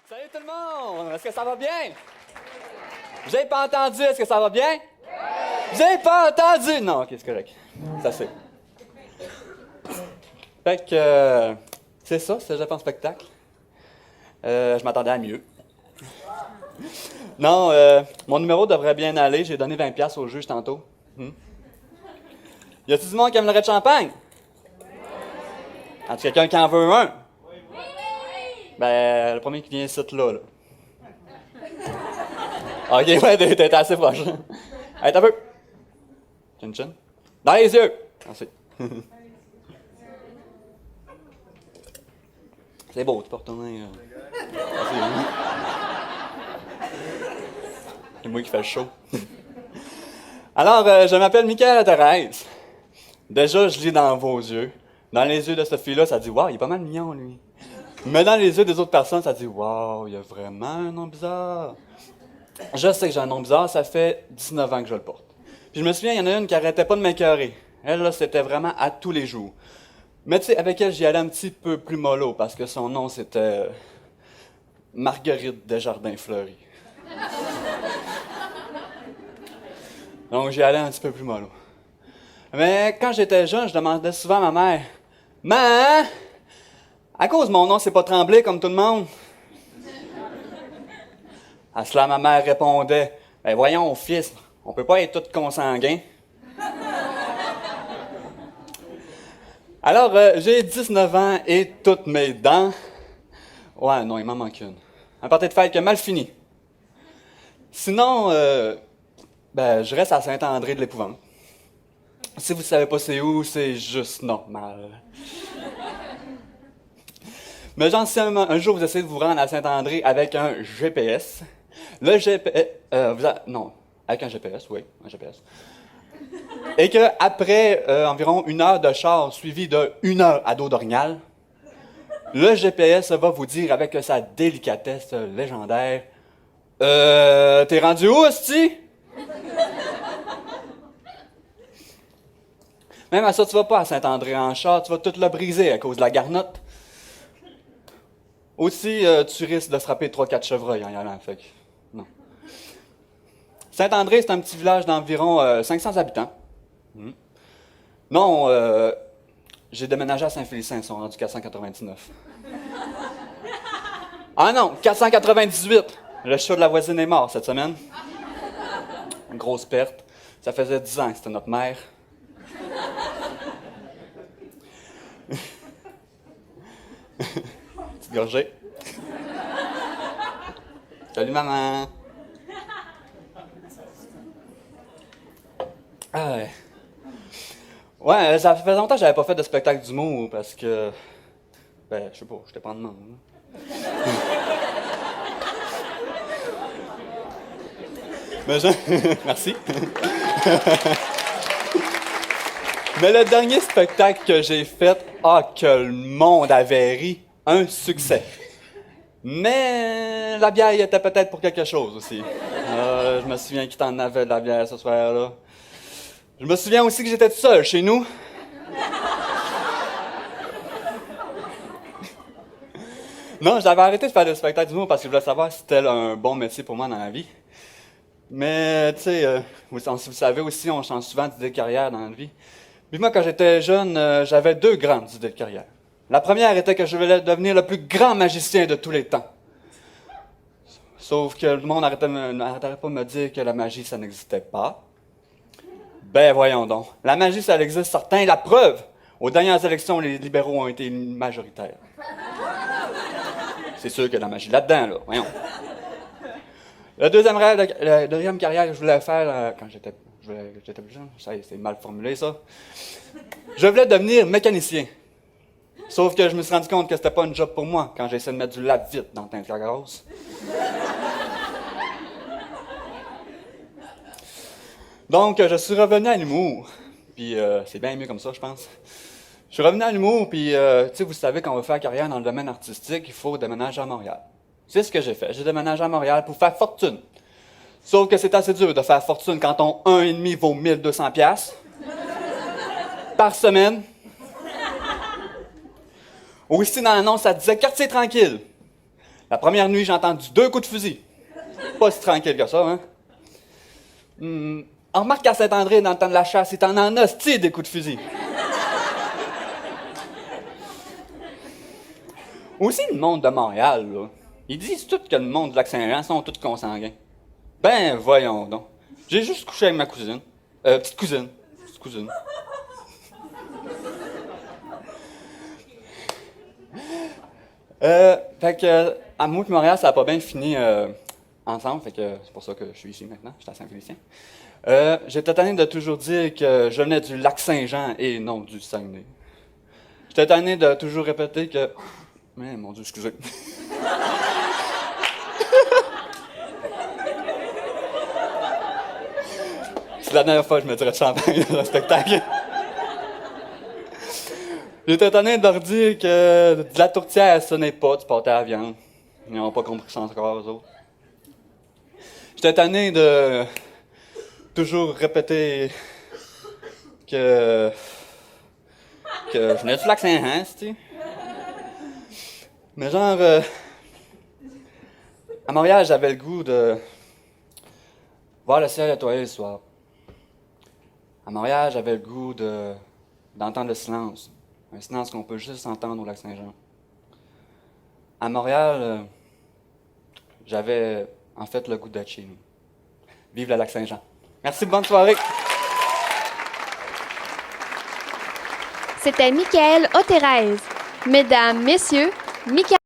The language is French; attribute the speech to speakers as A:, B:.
A: Salut tout le monde! Est-ce que ça va bien? J'ai pas entendu, est-ce que ça va bien? J'ai pas entendu! Non, ok, c'est correct. Ça c'est. Fait que, c'est ça, c'est Japon spectacle. Je m'attendais à mieux. Non, mon numéro devrait bien aller. J'ai donné 20$ au juge tantôt. Y a-t-il du monde qui aimerait de champagne? As-tu quelqu'un qui en veut un? Ben, le premier qui vient ici, là. Ok, ouais, t'es assez proche. Hey, t'as peu. Chin chin. Dans les yeux. Merci. C'est beau, tu peux retourner. C'est moi qui fais le show. Alors, je m'appelle Michael Thérèse. Déjà, je lis dans vos yeux. Dans les yeux de cette fille-là, ça dit « Wow, il est pas mal mignon, lui. » Mais dans les yeux des autres personnes, ça dit « Wow, il y a vraiment un nom bizarre. » Je sais que j'ai un nom bizarre, ça fait 19 ans que je le porte. Puis je me souviens, il y en a une qui arrêtait pas de m'écœurer. Elle, là, c'était vraiment à tous les jours. Mais tu sais, avec elle, j'y allais un petit peu plus mollo, parce que son nom, c'était Marguerite Desjardins-Fleury. Donc, j'y allais un petit peu plus mollo. Mais quand j'étais jeune, je demandais souvent à ma mère, « Maman, à cause de mon nom, c'est pas Tremblay comme tout le monde? » À cela, ma mère répondait, « Ben voyons, fils, on peut pas être tous consanguins. » Alors, j'ai 19 ans et toutes mes dents... Ouais, non, il m'en manque une. Un party de fête qui a mal fini. Sinon, ben, je reste à Saint-André de l'Épouvante. Si vous ne savez pas c'est où, c'est juste normal. Mais genre, si un jour vous essayez de vous rendre à Saint-André avec un GPS, le GPS... non, avec un GPS, oui, un GPS. Et qu'après environ 1 heure de char suivi de 1 heure à dos d'orignal, le GPS va vous dire avec sa délicatesse légendaire « T'es rendu où, hostie? » Même à ça, tu vas pas à Saint-André en char, tu vas tout le briser à cause de la garnotte. Aussi, tu risques de frapper 3-4 chevreuils en y allant, fait que, non. Saint-André, c'est un petit village d'environ 500 habitants. Non, j'ai déménagé à Saint-Félicien, ils sont rendus 499. Ah non, 498! Le chat de la voisine est mort cette semaine. Une grosse perte. Ça faisait 10 ans que c'était notre mère. Petite gorgée. Salut maman. Ah ouais. Ouais, ça fait longtemps que j'avais pas fait de spectacle d'humour parce que... Ben, je sais pas, j'étais pas en demande. Mais merci. Mais le dernier spectacle que j'ai fait, que le monde avait ri, un succès. Mais la bière était peut-être pour quelque chose aussi. Je me souviens qu'il t'en avait de la bière ce soir-là. Je me souviens aussi que j'étais tout seul chez nous. Non, j'avais arrêté de faire des spectacles d'humour parce que je voulais savoir si c'était un bon métier pour moi dans la vie. Mais, tu sais, vous savez aussi, on change souvent d'idée de carrière dans la vie. Puis moi, quand j'étais jeune, j'avais 2 grandes idées de carrière. La première était que je voulais devenir le plus grand magicien de tous les temps. Sauf que le monde n'arrêtait pas de me dire que la magie, ça n'existait pas. Ben voyons donc. La magie, ça existe certain. La preuve, aux dernières élections, les libéraux ont été majoritaires. C'est sûr qu'il y a de la magie là-dedans, là. Voyons. Le deuxième rêve, la deuxième carrière que je voulais faire quand j'étais plus jeune, c'est mal formulé ça. Je voulais devenir mécanicien. Sauf que je me suis rendu compte que c'était pas un job pour moi quand j'ai essayé de mettre du lave-vite dans le teint de grosse. Donc, je suis revenu à l'humour. Puis, c'est bien mieux comme ça, je pense. Je suis revenu à l'humour, puis, tu sais, vous savez, quand on veut faire carrière dans le domaine artistique, il faut déménager à Montréal. C'est ce que j'ai fait. J'ai déménagé à Montréal pour faire fortune. Sauf que c'est assez dur de faire fortune quand ton 1,5 vaut 1200$ par semaine. Aussi, dans l'annonce, ça disait « quartier tranquille ». La première nuit, j'ai entendu 2 coups de fusil. Pas si tranquille que ça, hein? On remarque qu'à Saint-André, dans le temps de la chasse, c'est en hostie des coups de fusil. Aussi, le monde de Montréal, là, ils disent tous que le monde du Lac-Saint-Jean sont tous consanguins. Ben, voyons donc. J'ai juste couché avec ma cousine. Petite cousine. Petite cousine. Fait que, à moi et Montréal, ça n'a pas bien fini ensemble, fait que c'est pour ça que je suis ici maintenant, je suis à Saint-Félicien. J'étais tanné de toujours dire que je venais du Lac-Saint-Jean et non du Saguenay. J'étais tanné de toujours répéter que... Mais mon Dieu, excusez. C'est la dernière fois que je me dirais de champagne dans un spectacle. J'étais tanné de leur dire que de la tourtière, ce n'est pas du pâté à la viande. Ils n'ont pas compris ça encore, eux autres. J'étais tanné de toujours répéter que je venais du Lac-Saint-Jean, tu. Mais genre, à Montréal, j'avais le goût de voir le ciel étoilé le soir. À Montréal, j'avais le goût d'entendre le silence. Un silence qu'on peut juste entendre au Lac-Saint-Jean. À Montréal, j'avais en fait le goût d'être chez nous. Vive le Lac-Saint-Jean. Merci, bonne soirée.
B: C'était Michael Oterez. Mesdames, Messieurs, Michael